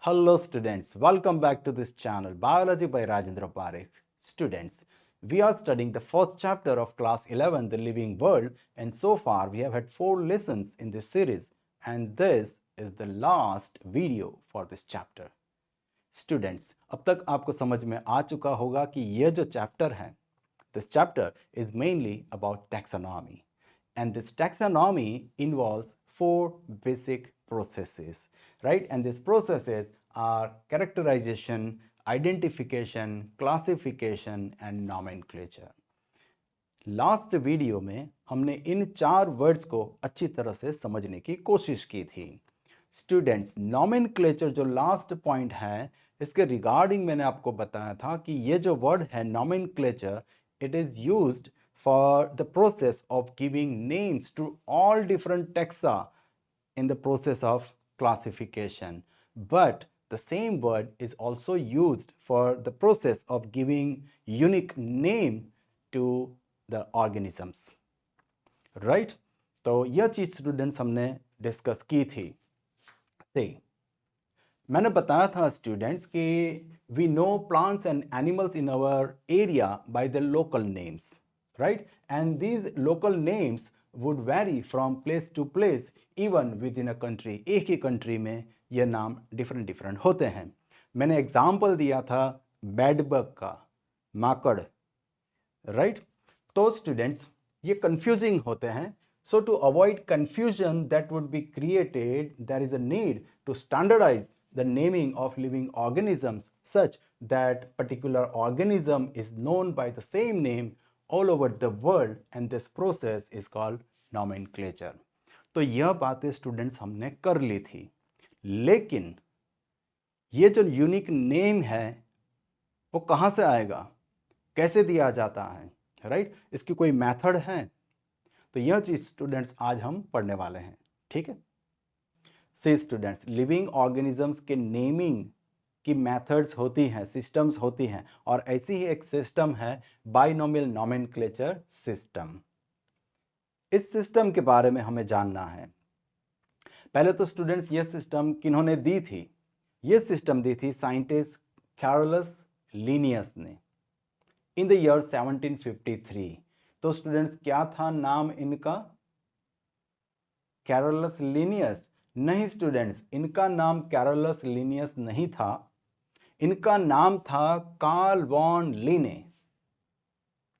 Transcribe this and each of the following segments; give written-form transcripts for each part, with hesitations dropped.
Hello students, welcome back to this channel Biology by Rajendra Parekh. Students, we are studying the first chapter of class 11 The Living World, and so far we have had 4 lessons in this series, and this is the last video for this chapter. Students, अब तक आपको समझ में आ चुका होगा कि यह जो चैप्टर है, this chapter is mainly about taxonomy, and this taxonomy involves 4 basic processes, right? And these processes are characterization, identification, classification and nomenclature. Last video में हमने इन 4 वर्ड्स को अच्छी तरह से समझने की कोशिश की थी. स्टूडेंट्स, नॉमेनक्लेचर जो लास्ट पॉइंट है, इसके रिगार्डिंग मैंने आपको बताया था कि ये जो वर्ड है nomenclature, it is used for the process of giving names to all different taxa in the process of classification. But the same word is also used for the process of giving unique name to the organisms. Right? तो यह चीज students हमने discuss की थी. मैंने बताया था students कि we know plants and animals in our area by the local names, right? And these local names would vary from place to place, even within a country. एक ही country में ये नाम डिफरेंट डिफरेंट होते हैं. मैंने example दिया था बेडबग का, माकड़, राइट? तो स्टूडेंट्स ये कंफ्यूजिंग होते हैं. So to avoid confusion that would be created, there is a need to standardize the naming of living organisms such that particular organism is known by the same name all over the world, and this process is called nomenclature. तो यह बातें students हमने कर ली थी, लेकिन ये जो unique name है वो कहाँ से आएगा, कैसे दिया जाता है, राइट? इसकी कोई मेथड है? तो यह चीज स्टूडेंट्स आज हम पढ़ने वाले हैं. ठीक है. से स्टूडेंट्स, लिविंग ऑर्गेनिजम्स के नेमिंग की मेथड्स होती हैं, सिस्टम्स होती हैं, और ऐसी ही एक सिस्टम है बाइनोमियल नोमेनक्लेचर सिस्टम. इस सिस्टम के बारे में हमें जानना है. पहले तो स्टूडेंट्स ये सिस्टम किन्होंने दी थी? ये सिस्टम दी थी साइंटिस्ट कैरोलस लिनियस ने इन द ईयर 1753. तो स्टूडेंट्स क्या था नाम इनका? Carolus Linnaeus? नहीं स्टूडेंट्स, इनका नाम कैरोलस लिनियस नहीं था. इनका नाम था कार्ल वॉन लिने.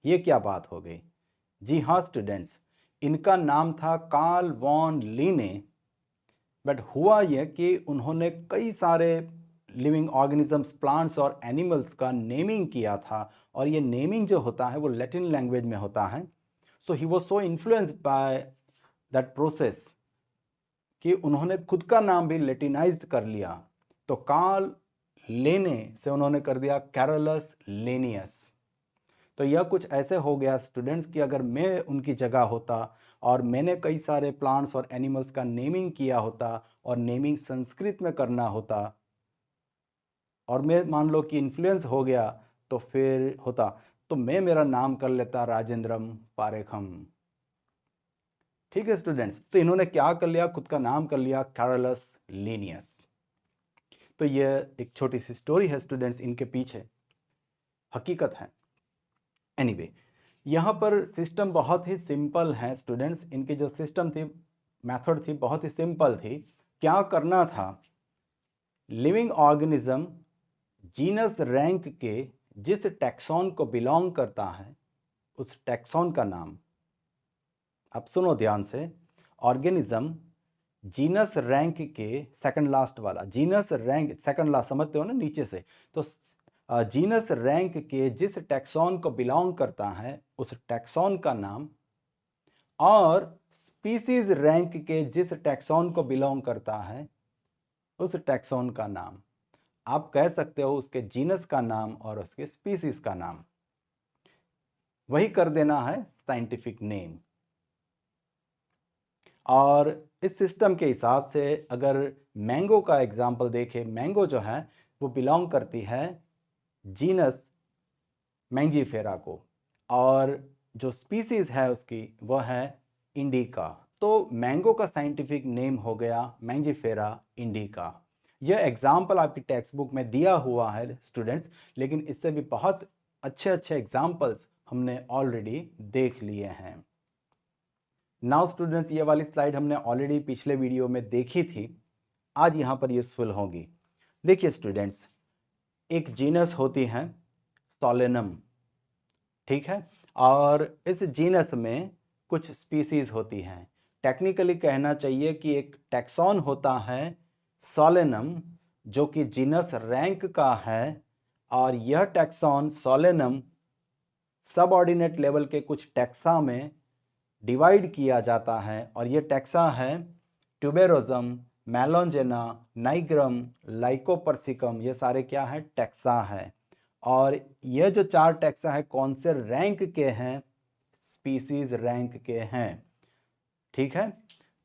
ये क्या बात हो गई? जी हाँ स्टूडेंट्स, इनका नाम था कार्ल वॉन लिने. बट हुआ यह कि उन्होंने कई सारे लिविंग ऑर्गेनिजम्स, प्लांट्स और एनिमल्स का नेमिंग किया था, और ये नेमिंग जो होता है वो लैटिन लैंग्वेज में होता है. So he was so influenced by that process कि उन्होंने खुद का नाम भी लैटिनाइज्ड कर लिया. तो कार्ल लेने से उन्होंने कर दिया कैरोलस लिनियस. तो यह कुछ ऐसे हो गया स्टूडेंट्स कि अगर मैं उनकी जगह होता और मैंने कई सारे प्लांट्स और एनिमल्स का नेमिंग किया होता, और नेमिंग संस्कृत में करना होता, और मैं मान लो कि इन्फ्लुएंस हो गया, तो फिर होता तो मैं मेरा नाम कर लेता राजेंद्रम पारेखम. ठीक है स्टूडेंट्स. तो इन्होंने क्या कर लिया? खुद का नाम कर लिया कैरोलस लिनियस. तो ये एक छोटी सी स्टोरी है स्टूडेंट्स, इनके पीछे हकीकत है. एनीवे, यहाँ पर सिस्टम बहुत ही सिंपल है स्टूडेंट्स. इनकी जो सिस्टम थी, मेथड थी, बहुत ही सिंपल थी. क्या करना था? लिविंग ऑर्गेनिज्म जीनस रैंक के जिस टैक्सॉन को बिलोंग करता है, उस टैक्सॉन का नाम, अब सुनो ध्यान से, ऑर्गेनिज्म जीनस रैंक के सेकंड लास्ट वाला, जीनस रैंक सेकंड लास्ट समझते हो ना नीचे से, तो जीनस रैंक के जिस टैक्सॉन को बिलोंग करता है उस टैक्सॉन का नाम, और स्पीसीज रैंक के जिस टैक्सॉन को बिलोंग करता है उस टैक्सॉन का नाम. आप कह सकते हो उसके जीनस का नाम और उसके स्पीसीज का नाम. वही कर देना है साइंटिफिक नेम. और इस सिस्टम के हिसाब से अगर मैंगो का एग्जाम्पल देखें, मैंगो जो है वो बिलोंग करती है जीनस मैंजीफेरा को, और जो स्पीसीज है उसकी वह है इंडिका. तो मैंगो का साइंटिफिक नेम हो गया मैंजीफेरा इंडिका. यह एग्जाम्पल आपकी टेक्स्ट बुक में दिया हुआ है स्टूडेंट्स, लेकिन इससे भी बहुत अच्छे अच्छे एग्जाम्पल्स हमने ऑलरेडी देख लिए हैं। नाउ स्टूडेंट्स, ये वाली स्लाइड हमने ऑलरेडी पिछले वीडियो में देखी थी, आज यहाँ पर यूजफुल होगी। देखिए स्टूडेंट्स, एक जीनस होती है सोलेनम, ठीक है, और इस जीनस में कुछ स्पीसीज होती हैं। टेक्निकली कहना चाहिए कि एक टैक्सॉन होता है सोलेनम, जो कि जीनस रैंक का है, और यह टैक्सॉन सोलेनम सबऑर्डिनेट लेवल के कुछ टैक्सा में डिवाइड किया जाता है, और ये टैक्सा है ट्यूबेरोजम, मेलोंजेना, नाइग्रम, लाइकोपर्सिकम। ये सारे क्या है? टैक्सा है। और ये जो 4 टैक्सा है कौन से रैंक के हैं? स्पीसीज रैंक के हैं, ठीक है।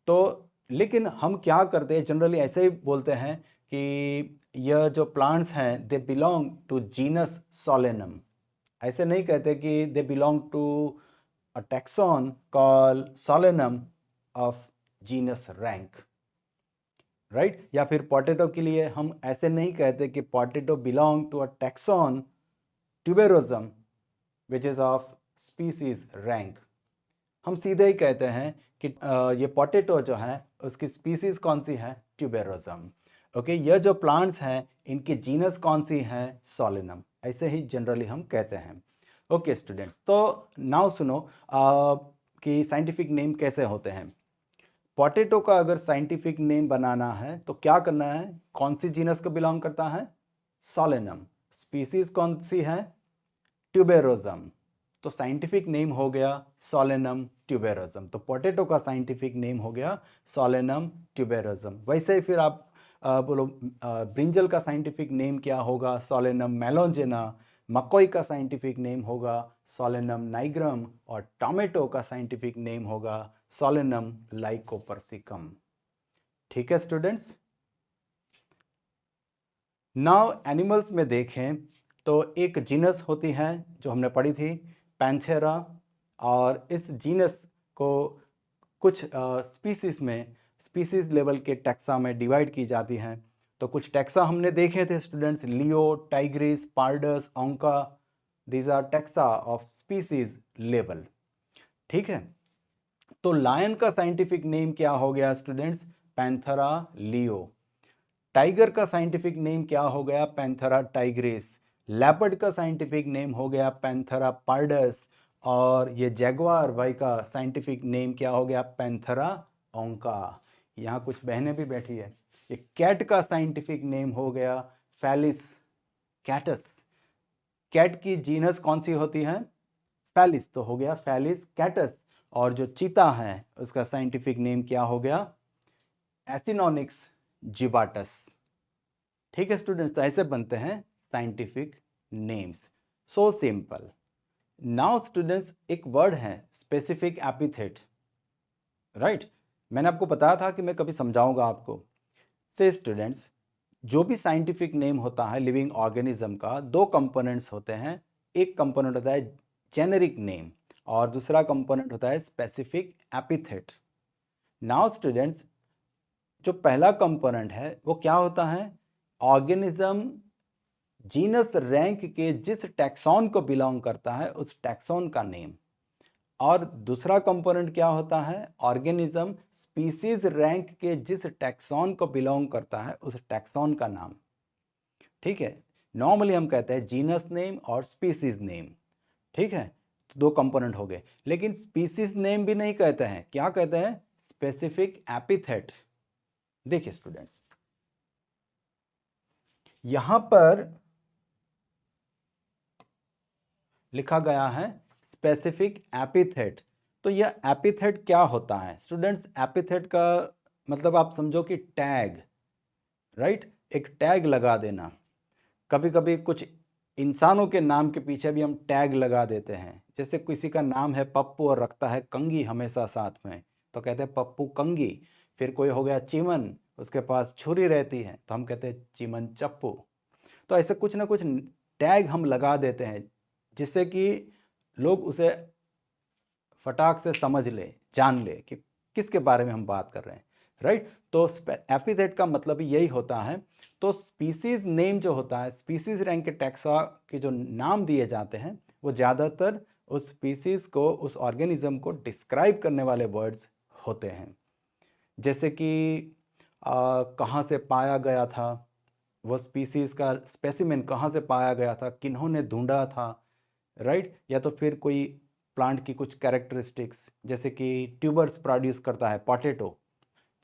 तो लेकिन हम क्या करते हैं, जनरली ऐसे ही बोलते हैं कि यह जो प्लांट्स हैं they belong to genus solanum. ऐसे नहीं कहते कि they belong to a taxon called solenum of genus rank, right? या फिर पोटैटो के लिए हम ऐसे नहीं कहते कि potato belong to a taxon tuberosum which is of species rank. हम सीधे ही कहते हैं कि ये पोटैटो जो है उसकी स्पीसीज कौन सी है? ट्यूबेरोजम। ओके, यह जो प्लांट्स हैं इनकी जीनस कौन सी है? सोलेनम। ऐसे ही जनरली हम कहते हैं। ओके स्टूडेंट्स, तो नाउ सुनो कि साइंटिफिक नेम कैसे होते हैं। पोटैटो का अगर साइंटिफिक नेम बनाना है तो क्या करना है? कौन सी जीनस को बिलोंग करता है? सोलेनम। स्पीसीज कौन सी है? ट्यूबेरोजम। तो साइंटिफिक नेम हो गया सोलेनम ट्यूबेरोजम। तो पोटैटो का साइंटिफिक नेम हो गया सोलेनम ट्यूबेरोजम। वैसे ही फिर आप बोलो ब्रिंजल का साइंटिफिक नेम क्या होगा? सोलेनम मेलोंजेना। मकोई का साइंटिफिक नेम होगा सोलेनम नाइग्रम, और टोमेटो का साइंटिफिक नेम होगा सोलेनम लाइकोपर्सिकम। ठीक है स्टूडेंट्स। नाउ एनिमल्स में देखें तो एक जीनस होती है जो हमने पढ़ी थी, पैंथेरा, और इस जीनस को कुछ स्पीसीज में, स्पीसीज लेवल के टैक्सा में डिवाइड की जाती हैं। तो कुछ टैक्सा हमने देखे थे students, leo, tigris, pardus, onca. These are taxa of species level, ठीक है। तो लायन का साइंटिफिक नेम क्या हो गया स्टूडेंट्स? Panthera leo. टाइगर का साइंटिफिक नेम क्या हो गया? Panthera Tigris. लेपर्ड का साइंटिफिक नेम हो गया पैंथेरा पार्डस, और ये जैगुआर वाई का साइंटिफिक नेम क्या हो गया? पैंथेरा ओंका। यहाँ कुछ बहनें भी बैठी है। ये कैट का साइंटिफिक नेम हो गया फेलिस कैटस। कैट की जीनस कौन सी होती है? फेलिस, तो हो गया फेलिस कैटस। और जो चीता है उसका साइंटिफिक नेम क्या हो गया? एसिनोनिक्स जिबाटस। ठीक है स्टूडेंट्स, तो ऐसे बनते हैं scientific names. So simple. Now students, एक वर्ड है स्पेसिफिक एपिथेट, राइट? मैंने आपको बताया था कि मैं कभी समझाऊंगा आपको। से स्टूडेंट्स, जो भी साइंटिफिक नेम होता है लिविंग ऑर्गेनिज्म का, 2 कंपोनेंट्स होते हैं। एक कंपोनेंट होता है जेनेरिक नेम, और दूसरा कंपोनेंट होता है स्पेसिफिक एपिथेट। नाउ स्टूडेंट्स, जो पहला कंपोनेंट है वो क्या होता है? ऑर्गेनिज्म जीनस रैंक के जिस टैक्सॉन को बिलोंग करता है उस टैक्सॉन का नेम। और दूसरा कंपोनेंट क्या होता है? ऑर्गेनिज्म स्पीसीज रैंक के जिस टैक्सॉन को बिलोंग करता है उस टैक्सॉन का नाम, ठीक है। नॉर्मली हम कहते हैं जीनस नेम और स्पीसीज नेम, ठीक है। तो 2 कंपोनेंट हो गए, लेकिन स्पीसीज नेम भी नहीं कहते हैं, क्या कहते हैं? Specific epithet. देखिए स्टूडेंट्स, यहां पर लिखा गया है स्पेसिफिक एपिथेट। तो यह एपिथेट क्या होता है स्टूडेंट्स? एपिथेट का मतलब आप समझो कि टैग, राइट? एक टैग लगा देना। कभी कभी कुछ इंसानों के नाम के पीछे भी हम टैग लगा देते हैं। जैसे किसी का नाम है पप्पू और रखता है कंगी हमेशा साथ में, तो कहते हैं पप्पू कंगी। फिर कोई हो गया चिमन, उसके पास छुरी रहती है तो हम कहते हैं चिमन चप्पू। तो ऐसे कुछ ना कुछ टैग हम लगा देते हैं जिससे कि लोग उसे फटाक से समझ ले, जान ले कि किसके बारे में हम बात कर रहे हैं, राइट। तो एपिथेट का मतलब ही यही होता है। तो स्पीसीज नेम जो होता है, स्पीसीज रैंक के टैक्सा के जो नाम दिए जाते हैं वो ज़्यादातर उस स्पीसीज को, उस ऑर्गेनिज्म को डिस्क्राइब करने वाले वर्ड्स होते हैं। जैसे कि कहाँ से पाया गया था, वो स्पीसीज का स्पेसिमेन कहाँ से पाया गया था, किन्होंने ढूंढा था, राइट। या तो फिर कोई प्लांट की कुछ कैरेक्टरिस्टिक्स, जैसे कि ट्यूबर्स प्रोड्यूस करता है पोटैटो,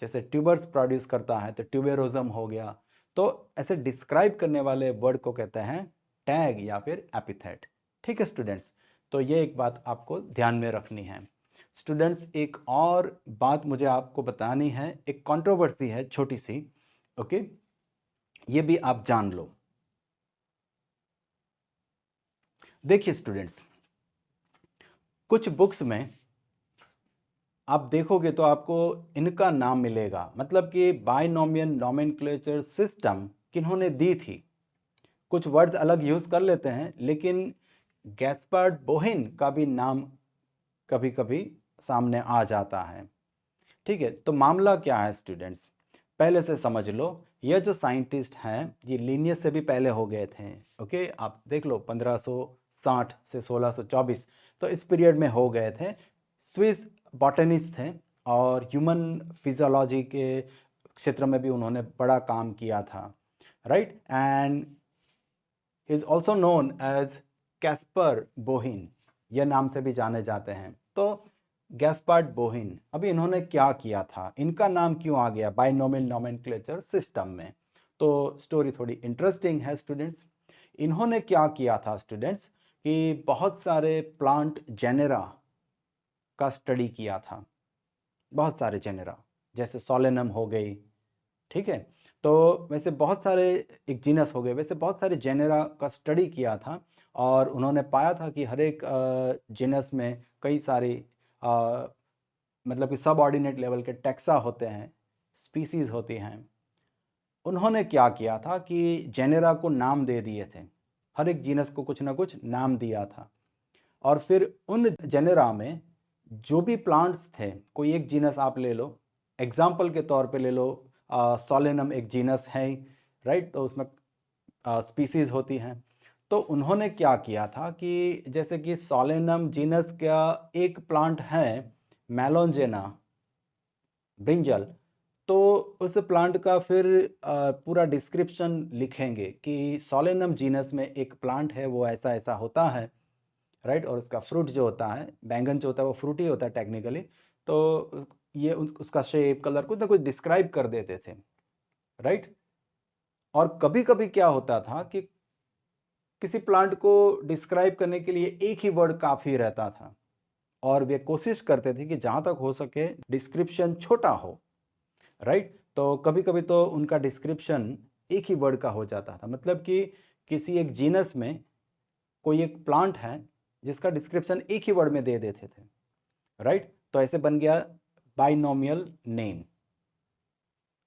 जैसे ट्यूबर्स प्रोड्यूस करता है तो ट्यूबेरोजम हो गया। तो ऐसे डिस्क्राइब करने वाले वर्ड को कहते हैं टैग या फिर एपिथेट। ठीक है स्टूडेंट्स, तो ये एक बात आपको ध्यान में रखनी है। स्टूडेंट्स, एक और बात मुझे आपको बतानी है, एक कंट्रोवर्सी है छोटी सी, ओके, ये भी आप जान लो। देखिए स्टूडेंट्स, कुछ बुक्स में आप देखोगे तो आपको इनका नाम मिलेगा, मतलब कि बाइनोमियल नोमेनक्लेचर सिस्टम किन्होंने दी थी। कुछ वर्ड्स अलग यूज कर लेते हैं, लेकिन गैस्पर्ड बोहिन का भी नाम कभी कभी सामने आ जाता है। ठीक है, तो मामला क्या है स्टूडेंट्स, पहले से समझ लो। ये जो साइंटिस्ट हैं ये लीनियस से भी पहले हो गए थे। ओके, आप देख लो 1560 से 1624, तो इस पीरियड में हो गए थे। स्विस बॉटनिस्ट थे और ह्यूमन फिजियोलॉजी के क्षेत्र में भी उन्होंने बड़ा काम किया था, right. And is also known as Caspar Bauhin, यह नाम से भी जाने जाते हैं। तो गैस्पर्ड बोहिन, अभी इन्होंने क्या किया था, इनका नाम क्यों आ गया बाइनोमियल नोमेनक्लेचर सिस्टम में, तो स्टोरी थोड़ी इंटरेस्टिंग है स्टूडेंट्स। इन्होंने क्या किया था स्टूडेंट्स कि बहुत सारे प्लांट जेनेरा का स्टडी किया था, बहुत सारे जेनेरा, जैसे सोलेनम हो गई, ठीक है। तो वैसे बहुत सारे, एक जीनस हो गए, वैसे बहुत सारे जेनेरा का स्टडी किया था और उन्होंने पाया था कि हर एक जीनस में कई सारी मतलब कि सब ऑर्डिनेट लेवल के टैक्सा होते हैं, स्पीसीज होती हैं। उन्होंने क्या किया था कि जेनेरा को नाम दे दिए थे, हर एक जीनस को कुछ ना कुछ नाम दिया था। और फिर उन जेनेरा में जो भी प्लांट्स थे, कोई एक जीनस आप ले लो, एग्जाम्पल के तौर पे ले लो, सोलेनम एक जीनस है, राइट, तो उसमें स्पीसीज होती हैं। तो उन्होंने क्या किया था कि जैसे कि सोलेनम जीनस का एक प्लांट है मेलोंजेना, ब्रिंजल, तो उस प्लांट का फिर पूरा डिस्क्रिप्शन लिखेंगे कि सोलेनम जीनस में एक प्लांट है, वो ऐसा ऐसा होता है, राइट। और उसका फ्रूट जो होता है, बैंगन जो होता है वो फ्रूट ही होता है टेक्निकली। तो ये उसका शेप, कलर कुछ ना कुछ डिस्क्राइब कर देते थे, राइट। और कभी कभी क्या होता था कि किसी प्लांट को डिस्क्राइब करने के लिए एक ही वर्ड काफ़ी रहता था और वे कोशिश करते थे कि जहाँ तक हो सके डिस्क्रिप्शन छोटा हो, राइट। तो कभी कभी तो उनका डिस्क्रिप्शन एक ही वर्ड का हो जाता था, मतलब कि किसी एक जीनस में कोई एक प्लांट है जिसका डिस्क्रिप्शन एक ही वर्ड में दे देते थे, राइट। तो ऐसे बन गया बाइनोमियल नेम।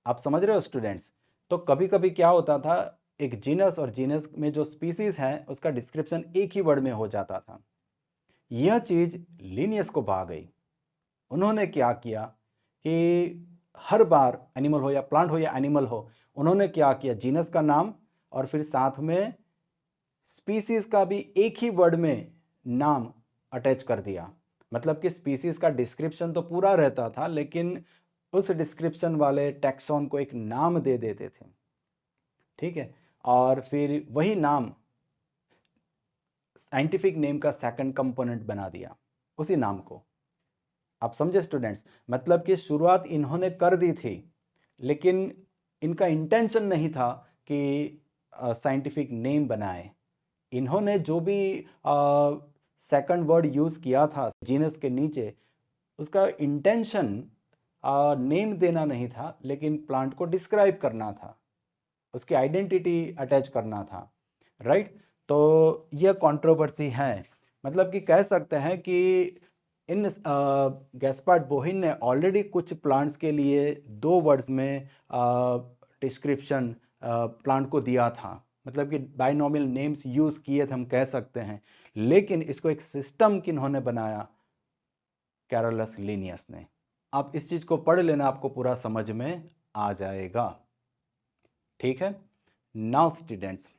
आप समझ रहे हो स्टूडेंट्स। तो कभी कभी क्या होता था, एक जीनस और जीनस में जो स्पीसीज है उसका डिस्क्रिप्शन एक ही वर्ड में हो जाता था। यह चीज लिनियस को भा गई। उन्होंने क्या किया कि हर बार एनिमल हो या प्लांट हो या एनिमल हो, उन्होंने क्या किया, जीनस का नाम और फिर साथ में स्पीसीज का भी एक ही वर्ड में नाम अटैच कर दिया। मतलब कि स्पीसीज का डिस्क्रिप्शन तो पूरा रहता था, लेकिन उस डिस्क्रिप्शन वाले टैक्सॉन को एक नाम दे देते थे, ठीक है। और फिर वही नाम साइंटिफिक नेम का सेकंड कंपोनेंट बना दिया, उसी नाम को। आप समझे स्टूडेंट्स, मतलब कि शुरुआत इन्होंने कर दी थी, लेकिन इनका इंटेंशन नहीं था कि साइंटिफिक नेम बनाए। इन्होंने जो भी सेकंड वर्ड यूज किया था जीनस के नीचे, उसका इंटेंशन नेम देना नहीं था, लेकिन प्लांट को डिस्क्राइब करना था, उसकी आइडेंटिटी अटैच करना था, राइट। तो यह कंट्रोवर्सी है, मतलब कि कह सकते हैं कि इन गैस्पर्ड बोहिन ने ऑलरेडी कुछ प्लांट्स के लिए दो वर्ड्स में डिस्क्रिप्शन प्लांट को दिया था, मतलब कि बाइनोमियल नेम्स यूज किए थे हम कह सकते हैं। लेकिन इसको एक सिस्टम किन्होंने बनाया, कैरोलस लिनियस ने। आप इस चीज़ को पढ़ लेना, आपको पूरा समझ में आ जाएगा। ठीक है। नाउ स्टूडेंट्स,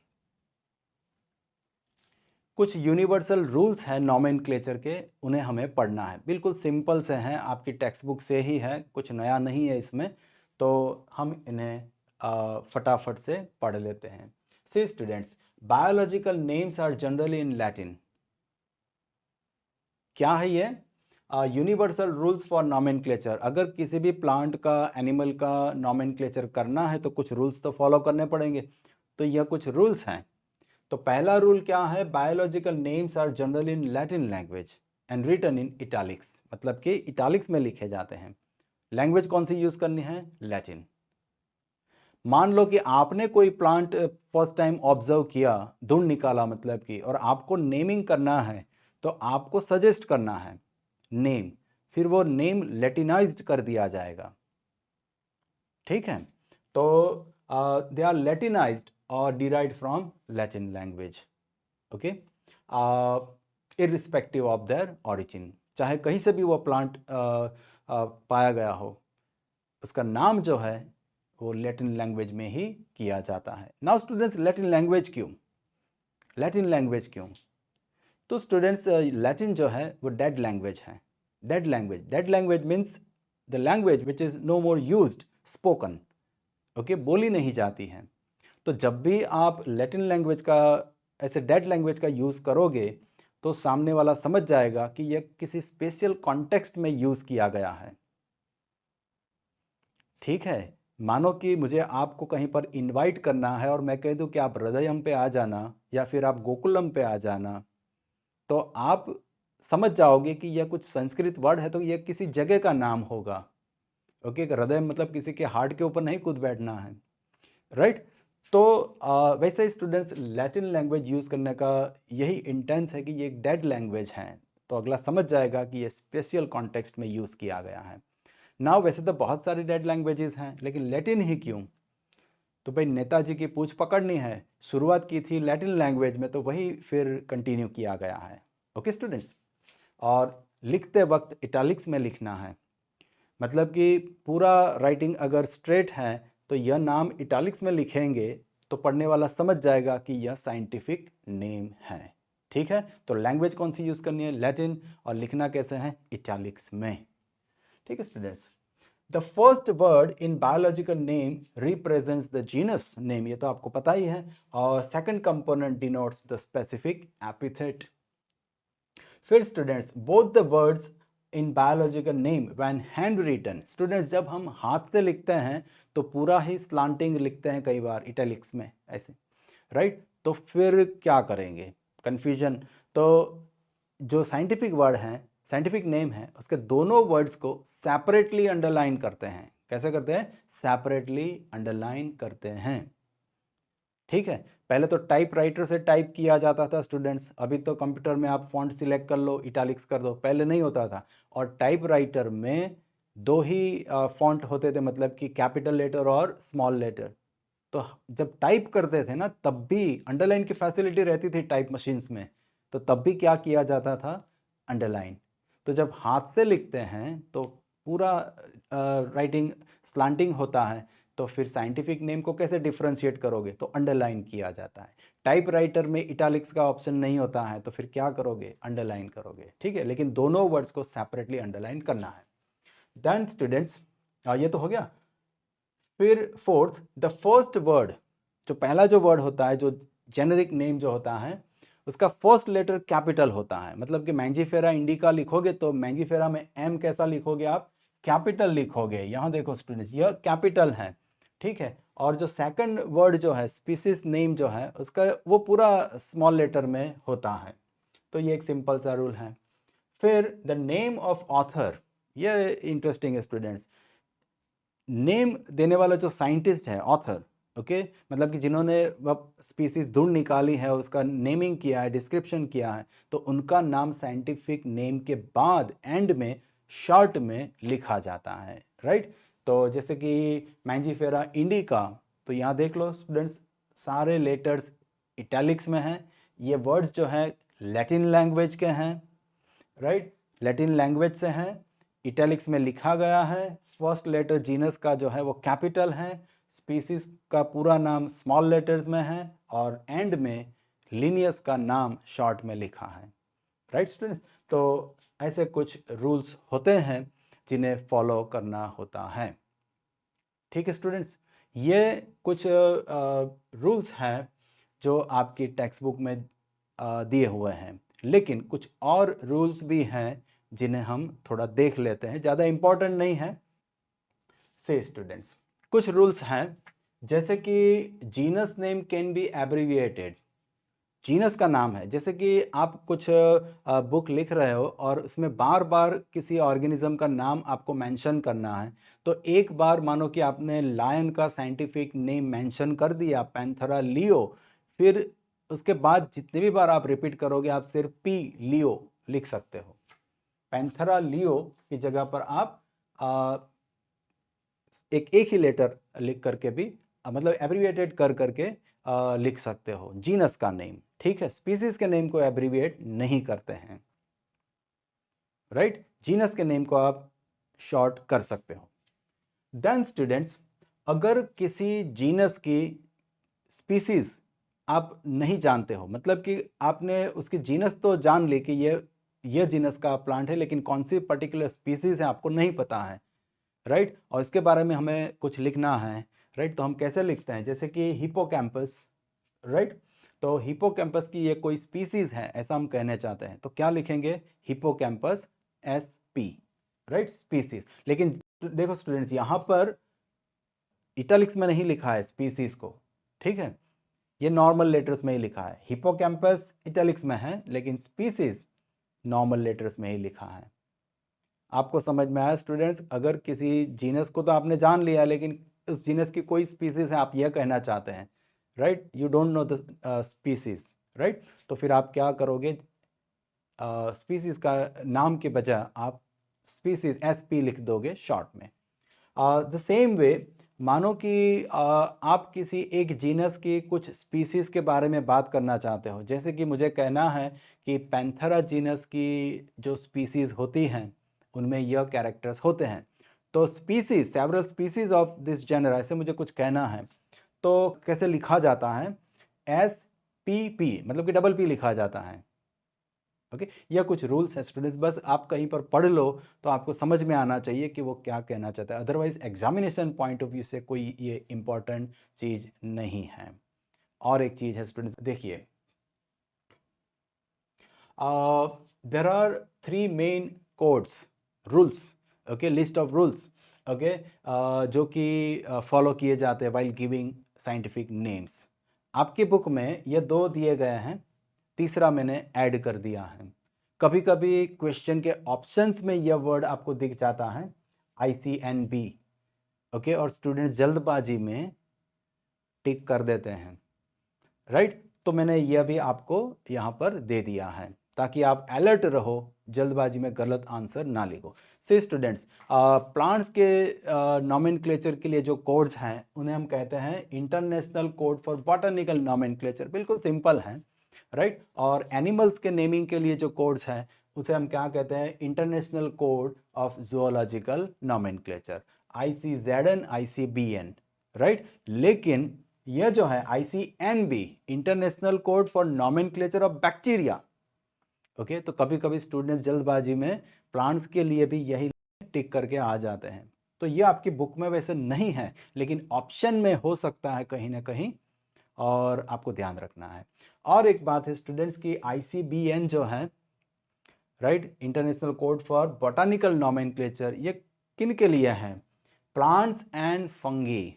कुछ यूनिवर्सल रूल्स हैं नॉमेनक्लेचर के, उन्हें हमें पढ़ना है। बिल्कुल सिंपल से हैं, आपकी टेक्स्ट बुक से ही है, कुछ नया नहीं है इसमें, तो हम इन्हें फटाफट से पढ़ लेते हैं। See students, biological names are generally in Latin. क्या है ये? Universal rules for nomenclature. अगर किसी भी प्लांट का, एनिमल का नॉमेनक्लेचर करना है तो कुछ रूल्स तो फॉलो करने पड़ेंगे। तो यह कुछ रूल्स हैं। तो पहला रूल क्या है? Biological names are general in Latin language and written in italics, मतलब कि इटालिक्स में लिखे जाते हैं। लैंग्वेज कौन सी यूज करनी है? लैटिन। मान लो कि आपने कोई प्लांट फर्स्ट टाइम ऑब्जर्व किया, ढूंढ निकाला मतलब कि, और आपको नेमिंग करना है, तो आपको सजेस्ट करना है नेम, फिर वो नेम लैटिनाइज्ड कर दिया जाएगा। ठीक है। तो दे आर लैटिनाइज्ड और derived from Latin language. Okay, irrespective of their origin, चाहे कहीं से भी वो प्लांट पाया गया हो, उसका नाम जो है वो लैटिन लैंग्वेज में ही किया जाता है। नाउ स्टूडेंट्स, लैटिन लैंग्वेज क्यों? लैटिन लैंग्वेज क्यों? तो स्टूडेंट्स, लैटिन जो है वो डेड लैंग्वेज है। Dead language, dead language means the language which is no more used, spoken. Okay, बोली नहीं जाती है। तो जब भी आप लैटिन लैंग्वेज का, ऐसे डेड लैंग्वेज का यूज़ करोगे, तो सामने वाला समझ जाएगा कि यह किसी स्पेशल कॉन्टेक्स्ट में यूज़ किया गया है। ठीक है। मानो कि मुझे आपको कहीं पर इनवाइट करना है और मैं कह दूं कि आप हृदयम पे आ जाना या फिर आप गोकुलम पे आ जाना, तो आप समझ जाओगे कि यह कुछ संस्कृत वर्ड है, तो यह किसी जगह का नाम होगा। ओके, हृदय मतलब किसी के हार्ट के ऊपर नहीं कूद बैठना है, राइट। तो वैसे स्टूडेंट्स, लैटिन लैंग्वेज यूज़ करने का यही इंटेंस है कि ये एक डेड लैंग्वेज है, तो अगला समझ जाएगा कि ये स्पेशल कॉन्टेक्स्ट में यूज़ किया गया है। ना वैसे तो बहुत सारी डेड लैंग्वेजेस हैं, लेकिन लैटिन ही क्यों? तो भाई नेताजी की पूछ पकड़नी है, शुरुआत की थी लैटिन लैंग्वेज में, तो वही फिर कंटिन्यू किया गया है। ओके स्टूडेंट्स, और लिखते वक्त इटैलिक्स में लिखना है, मतलब कि पूरा राइटिंग अगर स्ट्रेट है तो यह नाम इटैलिक्स में लिखेंगे तो पढ़ने वाला समझ जाएगा कि यह साइंटिफिक नेम है। ठीक है। तो लैंग्वेज कौन सी यूज़ करनी है? लैटिन। और लिखना कैसे है? इटैलिक्स में। ठीक है students, the first word in biological name represents the genus name, ये तो आपको पता ही है, और second component denotes the specific epithet. फिर students, both the words in biological name when hand written, students जब हम हाथ से लिखते हैं तो पूरा ही स्लांटिंग लिखते हैं, कई बार इटैलिक्स में ऐसे, राइट। तो फिर क्या करेंगे? कंफ्यूजन। तो जो साइंटिफिक वर्ड हैं, साइंटिफिक नेम है, उसके दोनों वर्ड्स को सेपरेटली अंडरलाइन करते हैं। कैसे करते हैं? सेपरेटली अंडरलाइन करते हैं। ठीक है। पहले तो टाइपराइटर से टाइप किया जाता था स्टूडेंट्स, अभी तो कंप्यूटर में आप फॉन्ट सिलेक्ट कर लो, इटैलिक्स कर दो, पहले नहीं होता था। और टाइपराइटर में दो ही फॉन्ट होते थे, मतलब कि कैपिटल लेटर और स्मॉल लेटर। तो जब टाइप करते थे ना, तब भी अंडरलाइन की फैसिलिटी रहती थी टाइप मशीन्स में, तो तब भी क्या किया जाता था? अंडरलाइन। तो जब हाथ से लिखते हैं तो पूरा राइटिंग स्लांटिंग होता है, तो फिर साइंटिफिक नेम को कैसे डिफ्रेंशिएट करोगे? तो अंडरलाइन किया जाता है। टाइपराइटर में इटैलिक्स का ऑप्शन नहीं होता है, तो फिर क्या करोगे? अंडरलाइन करोगे। ठीक है, लेकिन दोनों वर्ड्स को सेपरेटली अंडरलाइन करना है। देन स्टूडेंट्स, ये तो हो गया। फिर फोर्थ, द फर्स्ट वर्ड, जो पहला जो वर्ड होता है, जो जेनेरिक नेम जो होता है, उसका फर्स्ट लेटर कैपिटल होता है। मतलब कि मैंजीफेरा इंडिका लिखोगे तो मैंजीफेरा में एम कैसा लिखोगे आप? कैपिटल लिखोगे। यहाँ देखो स्टूडेंट्स, यह कैपिटल है। ठीक है। और जो सेकंड वर्ड जो है, स्पीसीज नेम जो है, उसका वो पूरा स्मॉल लेटर में होता है। तो ये एक सिंपल सा रूल है। फिर द नेम ऑफ ऑथर, ये इंटरेस्टिंग है स्टूडेंट्स। नेम देने वाला जो साइंटिस्ट है, ऑथर, ओके, मतलब कि जिन्होंने वह स्पीसीज ढूंढ निकाली है, उसका नेमिंग किया है, डिस्क्रिप्शन किया है, तो उनका नाम साइंटिफिक नेम के बाद एंड में शॉर्ट में लिखा जाता है, राइट। तो जैसे कि मैंजीफेरा इंडिका, तो यहाँ देख लो स्टूडेंट्स, सारे लेटर्स इटैलिक्स में हैं। ये वर्ड्स जो हैं लैटिन लैंग्वेज के हैं, राइट, लैटिन लैंग्वेज से हैं। इटैलिक्स में लिखा गया है, फर्स्ट लेटर जीनस का जो है वो कैपिटल है, स्पीसीज का पूरा नाम स्मॉल लेटर्स में है और एंड में लिनियस का नाम शॉर्ट में लिखा है। राइट स्टूडेंट्स, तो ऐसे कुछ रूल्स होते हैं जिन्हें फॉलो करना होता है। ठीक है स्टूडेंट्स, ये कुछ रूल्स हैं जो आपकी टेक्स्ट बुक में दिए हुए हैं, लेकिन कुछ और रूल्स भी हैं जिन्हें हम थोड़ा देख लेते हैं, ज़्यादा इम्पोर्टेंट नहीं है। से स्टूडेंट्स, कुछ रूल्स हैं जैसे कि genus name can be abbreviated. Genus का नाम है, जैसे कि आप कुछ बुक लिख रहे हो और उसमें बार बार किसी ऑर्गेनिज्म का नाम आपको मेंशन करना है, तो एक बार मानो कि आपने लायन का साइंटिफिक नेम मेंशन कर दिया, पैंथेरा लियो, फिर उसके बाद जितने भी बार आप रिपीट करोगे आप सिर्फ पी लियो लिख सकते हो। पैंथेरा लियो की जगह पर आप एक ही लेटर लिख करके भी मतलब एब्रीविएटेड कर करके लिख सकते हो जीनस का नेम। ठीक है, स्पीसीज के नेम को एब्रीविएट नहीं करते हैं। राइट, जीनस के नेम को आप शॉर्ट कर सकते हो। देन स्टूडेंट्स, अगर किसी जीनस की स्पीसीज आप नहीं जानते हो, मतलब कि आपने उसकी जीनस तो जान ली कि ये जीनस का प्लांट है, लेकिन कौन सी पर्टिकुलर स्पीसीज है आपको नहीं पता है। राइट, और इसके बारे में हमें कुछ लिखना है। राइट, तो हम कैसे लिखते हैं, जैसे कि हिपोकैम्पस। राइट, तो हिपोकैम्पस की ये कोई स्पीसीज है ऐसा हम कहना चाहते हैं, तो क्या लिखेंगे, हिपोकैम्पस SP। Right, species. लेकिन देखो स्टूडेंट्स, यहाँ पर इटैलिक्स में नहीं लिखा है स्पीसीज को। ठीक है, ये नॉर्मल लेटर्स में ही लिखा है। हिपोकैम्पस इटैलिक्स में है, लेकिन स्पीसीज नॉर्मल लेटर्स में ही लिखा है। आपको समझ में आया स्टूडेंट्स? अगर किसी जीनस को तो आपने जान लिया, लेकिन उस जीनस की कोई स्पीसीज है आप यह कहना चाहते हैं, right, you don't know the species, right, तो फिर आप क्या करोगे, स्पीसीज का नाम के बजाय आप स्पीसीज SP लिख दोगे शॉर्ट में। द सेम वे, मानो कि आप किसी एक जीनस की कुछ स्पीसीज के बारे में बात करना चाहते हो, जैसे कि मुझे कहना है कि पैंथेरा जीनस की जो स्पीसीज होती हैं उनमें यह कैरेक्टर्स होते हैं, तो species, several species of this genera, ऐसे मुझे कुछ कहना है, तो कैसे लिखा जाता है, SPP, मतलब कि डबल P लिखा जाता है। ओके, यह कुछ रूल्स हैं स्टूडेंट्स, बस आप कहीं पर पढ़ लो तो आपको समझ में आना चाहिए कि वो क्या कहना चाहता है, otherwise examination point of view से कोई ये इंपॉर्टेंट चीज नहीं है। और एक चीज है स्टूडेंट्स, देखिए, there are 3 main codes, rules, okay, list of rules, okay, जो कि फॉलो किए जाते हैं वाइल गिविंग साइंटिफिक नेम्स। आपकी बुक में ये 2 दिए गए हैं, तीसरा मैंने ऐड कर दिया है। कभी कभी क्वेश्चन के ऑप्शंस में यह वर्ड आपको दिख जाता है ICNB, ओके, और स्टूडेंट जल्दबाजी में टिक कर देते हैं। राइट, तो मैंने यह भी आपको यहाँ पर दे दिया है ताकि आप अलर्ट रहो, जल्दबाजी में गलत आंसर ना लिखो। से स्टूडेंट्स, प्लांट्स के नॉमेनक्लेचर के लिए जो कोड्स हैं उन्हें हम कहते हैं international code for botanical nomenclature, बिल्कुल सिंपल है। राइट, और एनिमल्स के नेमिंग के लिए जो कोड्स हैं उसे हम क्या कहते हैं, international code of zoological nomenclature, ICZN ICBN। Right, लेकिन यह जो है ICNB, international code for nomenclature of bacteria. Okay, तो कभी कभी स्टूडेंट जल्दबाजी में प्लांट्स के लिए भी यही टिक करके आ जाते हैं, तो ये आपकी बुक में वैसे नहीं है, लेकिन ऑप्शन में हो सकता है कहीं ना कहीं, और आपको ध्यान रखना है। और एक बात है स्टूडेंट्स की ICBN जो है, right, international code for botanical nomenclature, ये किन के लिए है, plants and fungi.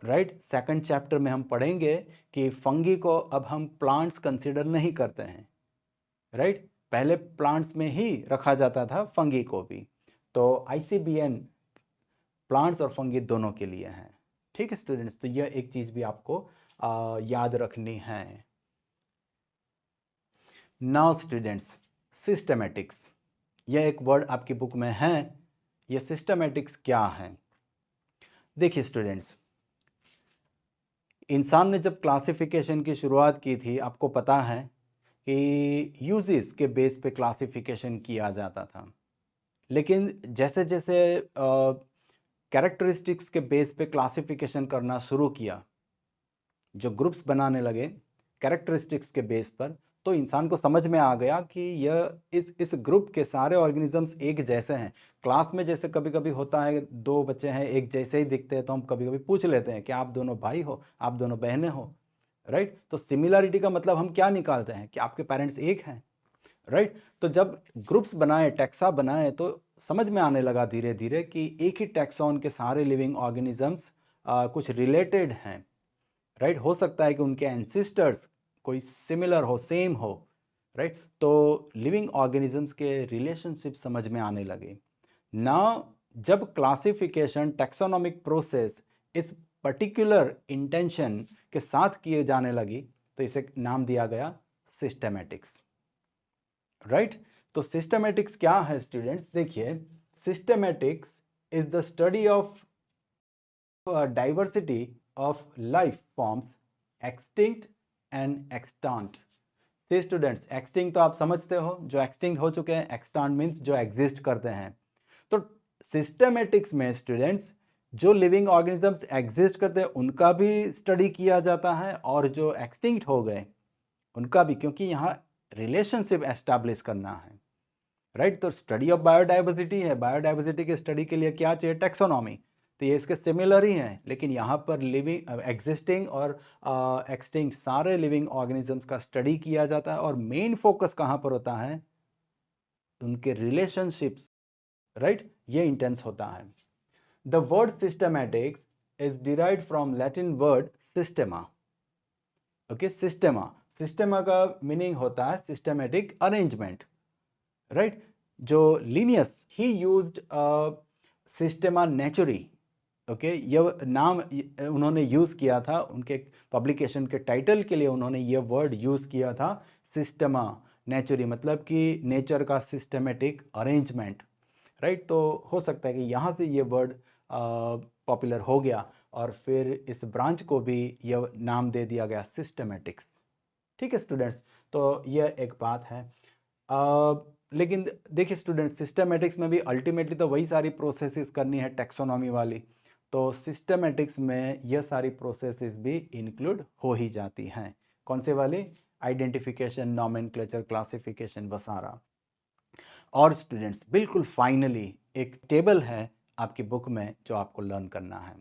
Right, second chapter में हम पढ़ेंगे कि फंगी को अब हम प्लांट्स कंसिडर नहीं करते हैं। राइट, पहले प्लांट्स में ही रखा जाता था फंगी को भी, तो ICBN प्लांट्स और फंगी दोनों के लिए हैं। ठीक है स्टूडेंट्स, तो यह एक चीज भी आपको याद रखनी है। नाउ स्टूडेंट्स, सिस्टमेटिक्स, यह एक वर्ड आपकी बुक में है। यह सिस्टमेटिक्स क्या है, देखिए स्टूडेंट्स, इंसान ने जब क्लासिफिकेशन की शुरुआत की थी, आपको पता है कि यूजेस के बेस पे क्लासिफिकेशन किया जाता था। लेकिन जैसे जैसे कैरेक्टरिस्टिक्स के बेस पे क्लासिफिकेशन करना शुरू किया, जो ग्रुप्स बनाने लगे कैरेक्टरिस्टिक्स के बेस पर, तो इंसान को समझ में आ गया कि यह इस ग्रुप के सारे ऑर्गेनिजम्स एक जैसे हैं। क्लास में जैसे कभी कभी होता है, दो बच्चे हैं एक जैसे ही दिखते हैं, तो हम कभी कभी पूछ लेते हैं कि आप दोनों भाई हो, आप दोनों बहनें हो, राइट। तो सिमिलरिटी का मतलब हम क्या निकालते हैं कि आपके पेरेंट्स एक हैं, राइट। तो जब ग्रुप्स बनाए, टैक्सा बनाए, तो समझ में आने लगा धीरे धीरे कि एक ही टैक्सॉन के सारे लिविंग ऑर्गेनिजम्स कुछ रिलेटेड हैं, राइट। हो सकता है कि उनके एंसिस्टर्स कोई सिमिलर हो, सेम हो, राइट। तो लिविंग ऑर्गेनिजम्स के रिलेशनशिप समझ में आने लगे ना। जब क्लासिफिकेशन टैक्सोनॉमिक प्रोसेस इस पर्टिकुलर इंटेंशन के साथ किए जाने लगी, तो इसे नाम दिया गया सिस्टेमेटिक्स, राइट। तो सिस्टेमेटिक्स क्या है स्टूडेंट्स? देखिए, systematics is the study of diversity of life forms extinct and extant। से स्टूडेंट्स, एक्सटिंक्ट तो आप समझते हो, जो एक्सटिंक्ट हो चुके हैं, एक्सटांट मीन्स जो एग्जिस्ट करते हैं। तो सिस्टेमेटिक्स में स्टूडेंट्स जो लिविंग ऑर्गेनिजम्स एग्जिस्ट करते हैं उनका भी स्टडी किया जाता है, और जो एक्सटिंक्ट हो गए उनका भी, क्योंकि यहाँ रिलेशनशिप एस्टैब्लिश करना है, राइट। तो स्टडी ऑफ बायोडाइवर्सिटी है, बायोडाइवर्सिटी के स्टडी के लिए क्या चाहिए? टैक्सोनॉमी। तो ये इसके सिमिलर ही हैं, लेकिन यहाँ पर लिविंग एग्जिस्टिंग और एक्सटिंक्ट सारे लिविंग ऑर्गेनिजम्स का स्टडी किया जाता है, और मेन फोकस कहाँ पर होता है? उनके रिलेशनशिप्स, राइट, ये इंटेंस होता है। The word systematics is derived from Latin word systema. Okay, systema, systema का मीनिंग होता है सिस्टमैटिक अरेंजमेंट, राइट। जो Linnaeus he used systema naturae. Okay, यह नाम उन्होंने यूज किया था, उनके पब्लिकेशन के टाइटल के लिए उन्होंने ये वर्ड यूज किया था, सिस्टेमा नेचुरी, मतलब कि नेचर का सिस्टमेटिक अरेंजमेंट, राइट। तो हो सकता है कि यहाँ से ये वर्ड पॉपुलर हो गया, और फिर इस ब्रांच को भी यह नाम दे दिया गया सिस्टमेटिक्स। ठीक है स्टूडेंट्स, तो यह एक बात है। लेकिन देखिए स्टूडेंट्स, सिस्टमेटिक्स में भी अल्टीमेटली तो वही सारी प्रोसेसेस करनी है टैक्सोनॉमी वाली, तो सिस्टमेटिक्स में यह सारी प्रोसेसेस भी इंक्लूड हो ही जाती हैं। कौन से वाली? आइडेंटिफिकेशन, नॉमेनक्लेचर, क्लासिफिकेशन, वसारा। और स्टूडेंट्स, बिल्कुल फाइनली एक टेबल है आपकी बुक में जो आपको लर्न करना है।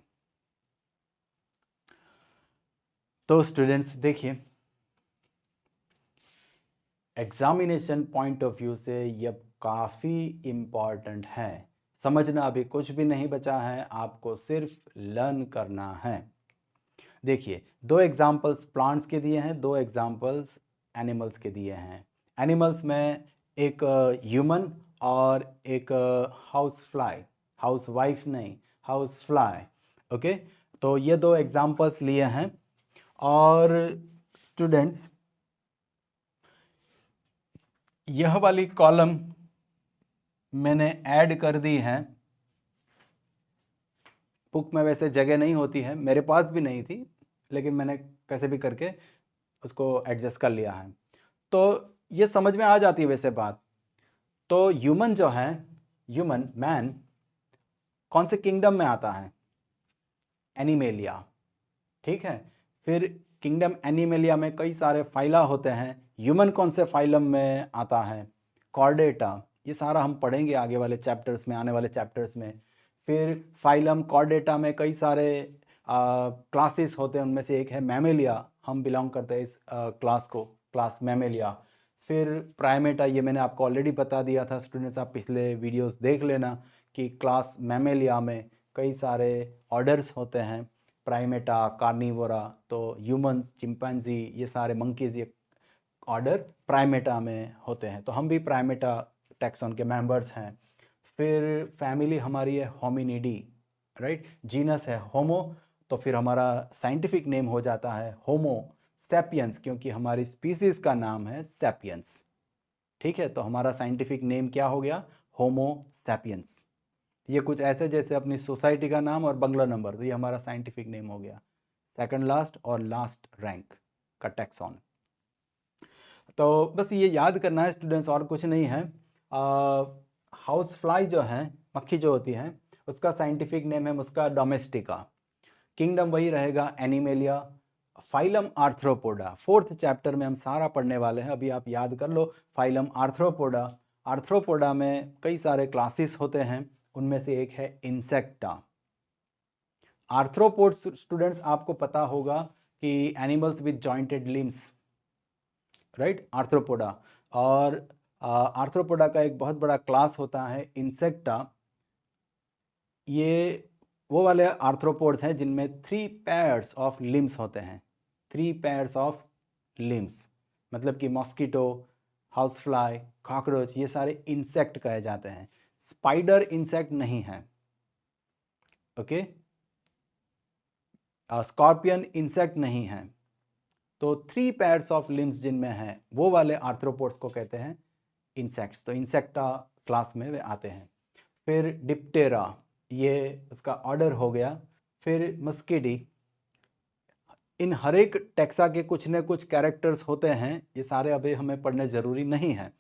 तो स्टूडेंट्स देखिए, एग्जामिनेशन पॉइंट ऑफ व्यू से यह काफ़ी इम्पॉर्टेंट है। समझना अभी कुछ भी नहीं बचा है, आपको सिर्फ लर्न करना है। देखिए, दो एग्जाम्पल्स प्लांट्स के दिए हैं, दो एग्जाम्पल्स एनिमल्स के दिए हैं। एनिमल्स में एक ह्यूमन और एक हाउस फ्लाई, हाउस वाइफ नहीं, हाउस फ्लाई। ओके, तो ये दो एग्जाम्पल्स लिए हैं। और स्टूडेंट्स, यह वाली कॉलम मैंने ऐड कर दी है। बुक में वैसे जगह नहीं होती है, मेरे पास भी नहीं थी, लेकिन मैंने कैसे भी करके उसको एडजस्ट कर लिया है। तो ये समझ में आ जाती है वैसे बात। तो ह्यूमन जो है, ह्यूमन मैन कौन से किंगडम में आता है? एनिमेलिया, ठीक है। फिर किंगडम एनिमेलिया में कई सारे फाइला होते हैं। ह्यूमन कौन से फाइलम में आता है? कॉर्डेटा। ये सारा हम पढ़ेंगे आगे वाले चैप्टर्स में, आने वाले चैप्टर्स में। फिर फाइलम कॉर्डेटा में कई सारे क्लासेस होते हैं, उनमें से एक है मैमेलिया, हम बिलोंग करते हैं इस क्लास को, क्लास मैमेलिया। फिर प्राइमेटा, ये मैंने आपको ऑलरेडी बता दिया था स्टूडेंट्स, आप पिछले वीडियोस देख लेना कि क्लास मैमेलिया में कई सारे ऑर्डर्स होते हैं, प्राइमेटा, कार्निवोरा। तो ह्यूमंस, चिंपैंजी, ये सारे मंकीज, ये ऑर्डर प्राइमेटा में होते हैं। तो हम भी प्राइमेटा टैक्सॉन के मेंबर्स हैं। फिर फैमिली हमारी है होमिनिडी, राइट। जीनस है होमो, तो फिर हमारा साइंटिफिक नेम हो जाता है होमो सैपियंस, क्योंकि हमारी स्पीसीज का नाम है सैपियंस। ठीक है, तो हमारा साइंटिफिक नेम क्या हो गया? Homo sapiens. ये कुछ ऐसे जैसे अपनी सोसाइटी का नाम और बंगला नंबर, तो ये हमारा साइंटिफिक नेम हो गया, सेकंड लास्ट और लास्ट रैंक का टैक्सॉन। तो बस ये याद करना है स्टूडेंट्स, और कुछ नहीं है। हाउस फ्लाई जो है, मक्खी जो होती है, उसका साइंटिफिक नेम है मुस्का डोमेस्टिका। किंगडम वही रहेगा animalia. Phylum arthropoda, 4th chapter में हम सारा पढ़ने वाले हैं, अभी आप याद कर लो। फाइलम आर्थ्रोपोडा, आर्थ्रोपोडा में कई सारे क्लासेस होते हैं, उनमें से एक है इंसेक्टा। आर्थ्रोपोड स्टूडेंट्स आपको पता होगा कि animals with jointed limbs, right, arthropoda. और आर्थ्रोपोडा का एक बहुत बड़ा क्लास होता है इंसेक्टा। ये वो वाले आर्थ्रोपोड्स हैं जिनमें 3 पेयर्स ऑफ लिम्स होते हैं। 3 पेयर्स ऑफ लिम्स मतलब कि मॉस्किटो, हाउस फ्लाई, कॉकरोच, ये सारे इंसेक्ट कहे जाते हैं। स्पाइडर इंसेक्ट नहीं है, ओके। स्कॉर्पियन इंसेक्ट नहीं है। तो 3 पेयर्स ऑफ लिम्स जिनमें हैं वो वाले आर्थ्रोपोड्स को कहते हैं इंसेक्ट्स। तो इंसेक्टा क्लास में वे आते हैं। फिर डिप्टेरा, ये उसका ऑर्डर हो गया। फिर मस्किडी, इन हर एक टेक्सा के कुछ न कुछ कैरेक्टर्स होते हैं, ये सारे अभी हमें पढ़ने ज़रूरी नहीं है।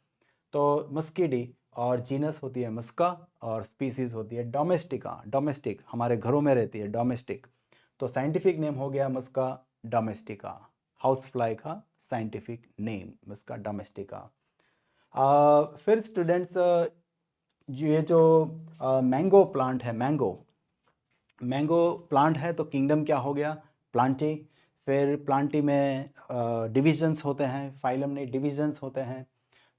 तो मस्किडी और जीनस होती है मस्का और स्पीसीज होती है डोमेस्टिका। डोमेस्टिक हमारे घरों में रहती है, डोमेस्टिक। तो साइंटिफिक नेम हो गया मस्का डोमेस्टिका, हाउस फ्लाई का साइंटिफिक नेम मस्का डोमेस्टिका। फिर स्टूडेंट्स, ये जो मैंगो प्लांट है, मैंगो प्लांट है, तो किंगडम क्या हो गया, प्लांटी। फिर प्लांटी में डिविजन्स होते हैं, फाइलम में डिविजन्स होते हैं।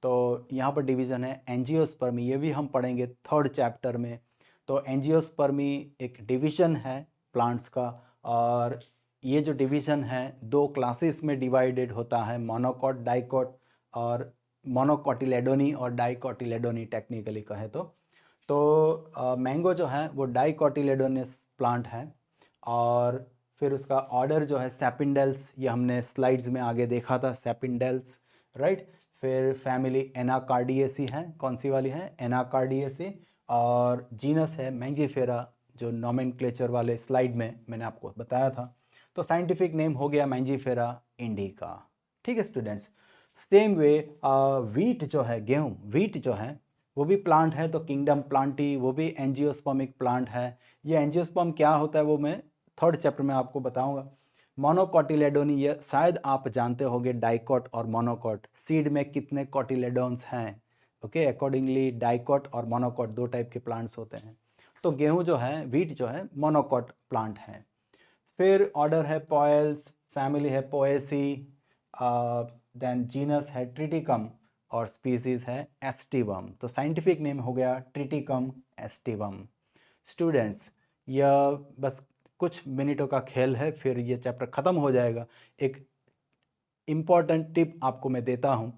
तो यहाँ पर डिवीज़न है एंजियोस्पर्मी, ये भी हम पढ़ेंगे 3rd चैप्टर में। तो एंजियोस्पर्मी एक डिवीज़न है प्लांट्स का, और ये जो डिवीज़न है 2 क्लासेस में डिवाइडेड होता है, मोनोकॉट, डाइकॉट, और मोनोकॉटिलेडोनी और डाइकॉटिलेडोनी टेक्निकली कहे तो मैंगो जो है वो डाइकॉटिलेडोनस प्लांट है। और फिर उसका ऑर्डर जो है सैपिंडेल्स, ये हमने स्लाइड्स में आगे देखा था, सैपिंडेल्स, राइट। फिर फैमिली एनाकार्डिएसी है, कौन सी वाली है, एनाकार्डिएसी। और जीनस है मैंजीफेरा, जो नॉमेनक्लेचर वाले स्लाइड में मैंने आपको बताया था। तो साइंटिफिक नेम हो गया मैंजीफेरा इंडिका। ठीक है स्टूडेंट्स। सेम वे वीट जो है, गेहूँ, वीट जो है वो भी प्लांट है, तो किंगडम प्लांटी, वो भी एंजियोस्पर्मिक प्लांट है। ये एंजियोस्पर्म क्या होता है वो मैं 3rd चैप्टर में आपको बताऊंगा। मोनोकॉटिलेडोनी, ये शायद आप जानते होंगे, डाइकॉट और मोनोकॉट, सीड में कितने कॉटिलेडोन्स हैं, ओके। अकॉर्डिंगली डाइकॉट और मोनोकॉट 2 टाइप के प्लांट्स होते हैं। तो गेहूं जो है, वीट जो है, मोनोकॉट प्लांट है। फिर ऑर्डर है पोएल्स, फैमिली है पोएसी, देन जीनस है ट्रिटिकम, और स्पीसीज है एस्टिवम। तो साइंटिफिक नेम हो गया ट्रिटिकम एस्टिवम। स्टूडेंट्स, यह बस कुछ मिनटों का खेल है, फिर ये चैप्टर ख़त्म हो जाएगा। एक इम्पॉर्टेंट टिप आपको मैं देता हूँ,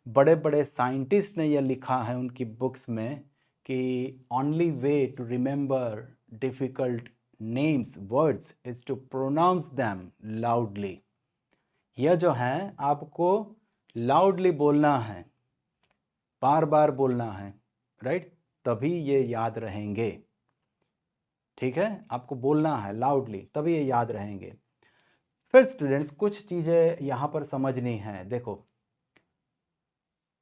बड़े बड़े साइंटिस्ट ने यह लिखा है उनकी बुक्स में कि only way to remember difficult names, words, is to pronounce them loudly. यह जो है आपको लाउडली बोलना है, बार बार बोलना है, राइट, तभी ये याद रहेंगे। ठीक है, आपको बोलना है लाउडली, तभी ये याद रहेंगे। फिर स्टूडेंट्स, कुछ चीज़ें यहाँ पर समझनी है। देखो,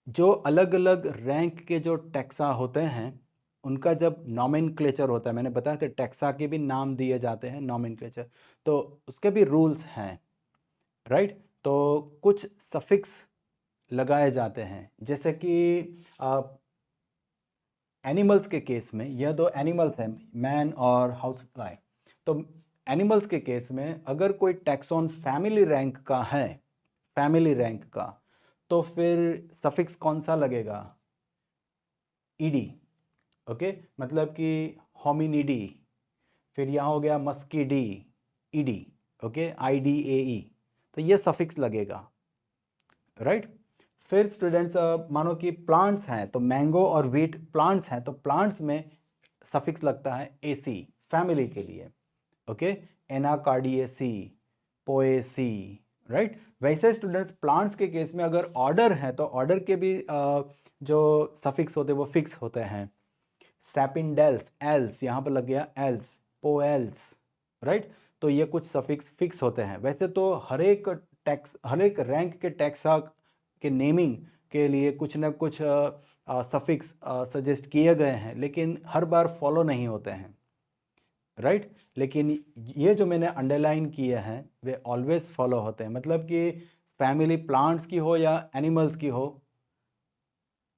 जो अलग अलग रैंक के जो टैक्सा होते हैं उनका जब नॉमेनक्लेचर होता है, मैंने बताया था टैक्सा के भी नाम दिए जाते हैं, नॉमेनक्लेचर, तो उसके भी रूल्स हैं, राइट। तो कुछ सफिक्स लगाए जाते हैं, जैसे कि एनिमल्स के केस में, यह 2 एनिमल्स हैं, मैन और हाउस फ्लाई। तो एनिमल्स के केस में अगर कोई टैक्सॉन फैमिली रैंक का है, फैमिली रैंक का, तो फिर सफिक्स कौन सा लगेगा, ईडी, ओके। मतलब कि होमिनिडी, फिर यहाँ हो गया मस्कीडी, ईडी, ओके, IDAE, तो ये सफिक्स लगेगा, राइट। फिर स्टूडेंट्स, मानो कि प्लांट्स हैं, तो मैंगो और व्हीट प्लांट्स हैं, तो प्लांट्स में सफिक्स लगता है AC, फैमिली के लिए, ओके, एनाकार्डिएसी, पोएसी, राइट। वैसे स्टूडेंट्स, प्लांट्स के केस में अगर ऑर्डर है तो ऑर्डर के भी जो सफिक्स होते हैं वो फिक्स होते हैं। सैपिंडेल्स, एल्स, यहाँ पर लग गया एल्स, पोएल्स, राइट। तो ये कुछ सफिक्स फिक्स होते हैं। वैसे तो हर एक रैंक के टैक्सा के नेमिंग के लिए कुछ ना कुछ सफिक्स सजेस्ट किए गए हैं, लेकिन हर बार फॉलो नहीं होते हैं, राइट। लेकिन ये जो मैंने अंडरलाइन किए हैं वे ऑलवेज फॉलो होते हैं, मतलब कि फैमिली प्लांट्स की हो या एनिमल्स की हो,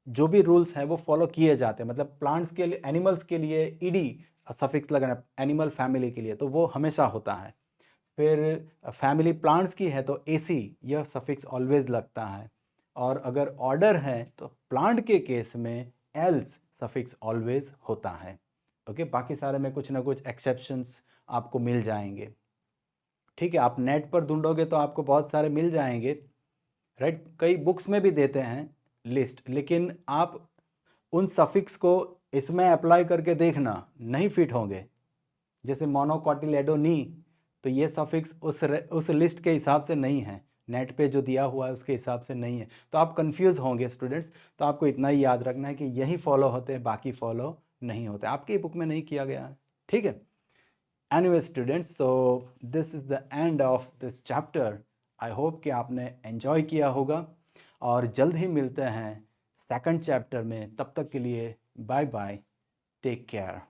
जो भी रूल्स हैं वो फॉलो किए जाते हैं। मतलब प्लांट्स के लिए, एनिमल्स के लिए ईडी सफिक्स लगाना, एनिमल फैमिली के लिए तो वो हमेशा होता है। फिर फैमिली प्लांट्स की है तो एसी, यह सफिक्स ऑलवेज लगता है। और अगर ऑर्डर है तो प्लांट के केस में एल्स सफिक्स ऑलवेज होता है। ओके, बाकी सारे में कुछ ना कुछ एक्सेप्शंस आपको मिल जाएंगे। ठीक है, आप नेट पर ढूंढोगे तो आपको बहुत सारे मिल जाएंगे, राइट। कई बुक्स में भी देते हैं लिस्ट, लेकिन आप उन सफिक्स को इसमें अप्लाई करके देखना, नहीं फिट होंगे। जैसे मोनोकोटिलेडोनी, तो ये सफिक्स उस लिस्ट के हिसाब से नहीं है, नेट पे जो दिया हुआ है उसके हिसाब से नहीं है, तो आप कंफ्यूज होंगे स्टूडेंट्स। तो आपको इतना ही याद रखना है कि यही फॉलो होते हैं, बाकी फॉलो नहीं होते, आपकी बुक में नहीं किया गया है। ठीक है, anyway students, so this is the end of this chapter. I hope कि आपने एंजॉय किया होगा, और जल्द ही मिलते हैं सेकंड चैप्टर में। तब तक के लिए बाय बाय, टेक केयर।